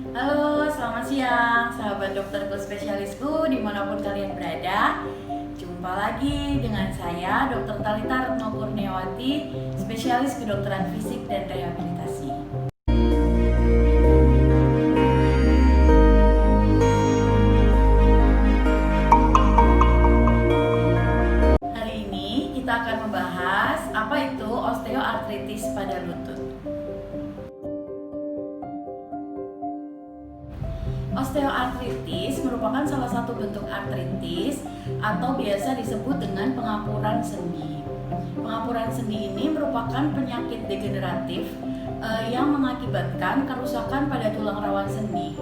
Halo, selamat siang, sahabat dokterku spesialisku dimanapun kalian berada. Jumpa lagi dengan saya, Dr. Talita Retno Kurniawati, spesialis kedokteran fisik dan rehabilitasi. Hari ini kita akan membahas apa itu osteoartritis pada lutut. Osteoartritis merupakan salah satu bentuk artritis atau biasa disebut dengan pengapuran sendi. Pengapuran sendi ini merupakan penyakit degeneratif yang mengakibatkan kerusakan pada tulang rawan sendi.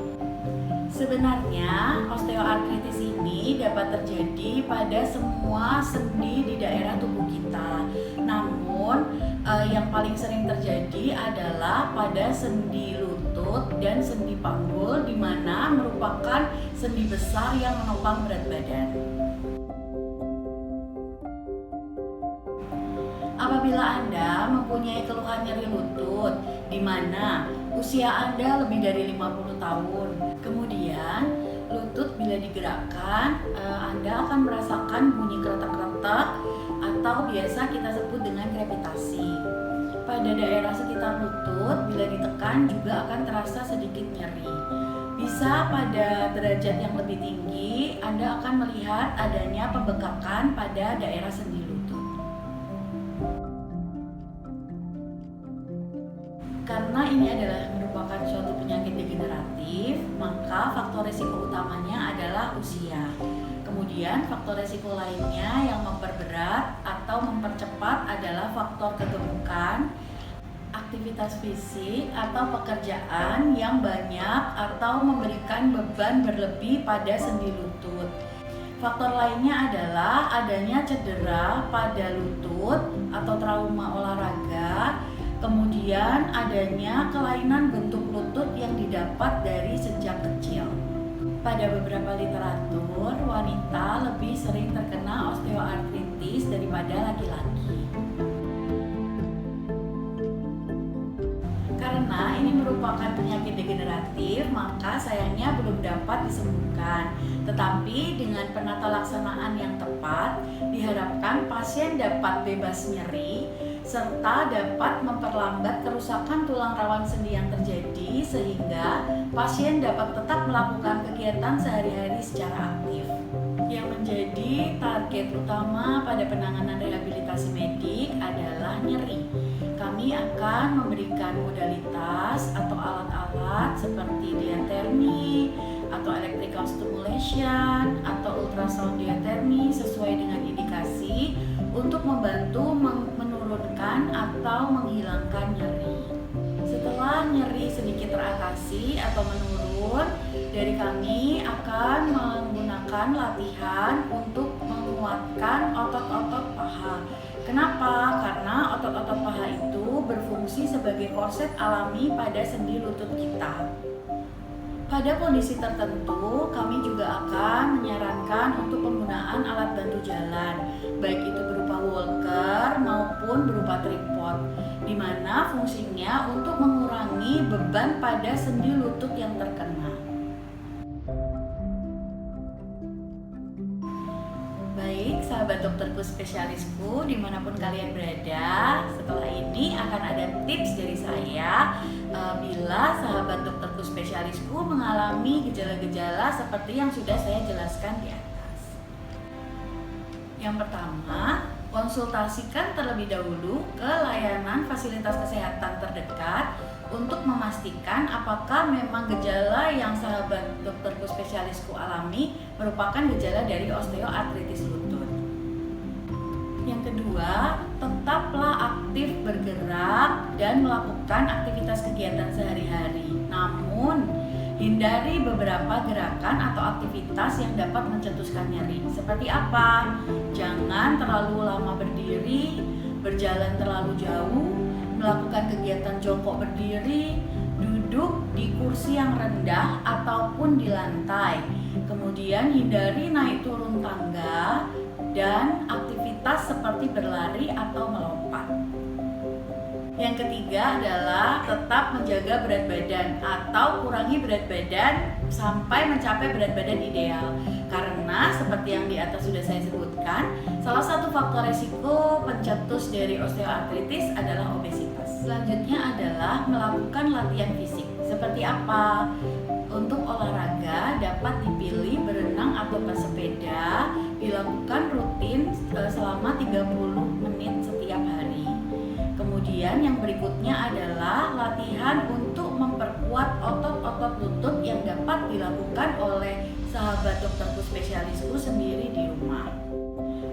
Sebenarnya osteoartritis ini dapat terjadi pada semua sendi di daerah tubuh kita. Namun yang paling sering terjadi adalah pada sendi lutut dan sendi panggul, di mana merupakan sendi besar yang menopang berat badan. Apabila Anda mempunyai keluhan nyeri lutut di mana usia Anda lebih dari 50 tahun, kemudian lutut bila digerakkan, Anda akan merasakan bunyi kretek-kretek atau biasa kita sebut dengan krepitasi. Pada daerah sekitar lutut, bila ditekan juga akan terasa sedikit nyeri. Bisa pada derajat yang lebih tinggi, Anda akan melihat adanya pembekakan pada daerah sendi lutut. Karena ini adalah merupakan suatu penyakit degeneratif, maka faktor risiko utamanya adalah usia. Kemudian faktor risiko lainnya yang memperberat atau mempercepat adalah faktor kegemukan, aktivitas fisik atau pekerjaan yang banyak atau memberikan beban berlebih pada sendi lutut. Faktor lainnya adalah adanya cedera pada lutut atau trauma olahraga. Kemudian adanya kelainan bentuk lutut yang didapat dari sejak kecil. Pada beberapa literatur, wanita lebih sering terkena osteoartritis daripada laki-laki. Karena ini merupakan penyakit degeneratif, maka sayangnya belum dapat disembuhkan. Tetapi dengan penata laksanaan yang tepat, diharapkan pasien dapat bebas nyeri serta dapat memperlambat kerusakan tulang rawan sendi yang terjadi sehingga pasien dapat tetap melakukan kegiatan sehari-hari secara aktif. Yang menjadi target utama pada penanganan rehabilitasi medik adalah nyeri. Kami akan memberikan modalitas atau alat-alat seperti diathermy atau electrical stimulation atau ultrasound diathermy sesuai dengan indikasi untuk membantu menurunkan atau menghilangkan nyeri. Setelah nyeri sedikit teratasi atau menurun, dari kami akan menggunakan latihan untuk menguatkan otot-otot paha. Kenapa? Karena otot-otot paha itu berfungsi sebagai korset alami pada sendi lutut kita. Pada kondisi tertentu, kami juga akan menyarankan untuk penggunaan alat bantu jalan, baik itu berupa walker maupun berupa tripod, di mana fungsinya untuk mengurangi beban pada sendi lutut yang terkena. Baik, sahabat dokterku spesialisku dimanapun kalian berada, setelah ini akan ada tips dari saya bila sahabat dokterku spesialisku mengalami gejala-gejala seperti yang sudah saya jelaskan di atas. Yang pertama, konsultasikan terlebih dahulu ke layanan fasilitas kesehatan terdekat untuk memastikan apakah memang gejala yang sahabat dokterku spesialisku alami merupakan gejala dari osteoartritis lutut. Yang kedua, tetaplah aktif bergerak dan melakukan aktivitas kegiatan sehari-hari. Namun, hindari beberapa gerakan atau aktivitas yang dapat mencetuskan nyeri. Seperti apa? Jangan terlalu lama berdiri, berjalan terlalu jauh, melakukan kegiatan jongkok berdiri, duduk di kursi yang rendah ataupun di lantai. Kemudian hindari naik turun tangga dan aktivitas seperti berlari atau melompat. Yang ketiga adalah tetap menjaga berat badan atau kurangi berat badan sampai mencapai berat badan ideal. Karena seperti yang di atas sudah saya sebutkan, salah satu faktor resiko pencetus dari osteoartritis adalah obesitas. Selanjutnya adalah melakukan latihan fisik. Seperti apa? Untuk olahraga dapat dipilih berenang atau bersepeda, dilakukan rutin selama 30 menit setiap hari. Kemudian yang berikutnya adalah latihan untuk memperkuat otot-otot lutut yang dapat dilakukan oleh sahabat dokterku spesialisku sendiri di rumah.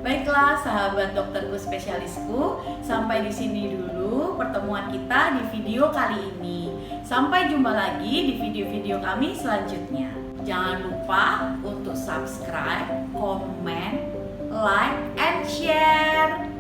Baiklah sahabat dokterku spesialisku, sampai di sini dulu pertemuan kita di video kali ini. Sampai jumpa lagi di video-video kami selanjutnya. Jangan lupa untuk subscribe, komen, like, and share.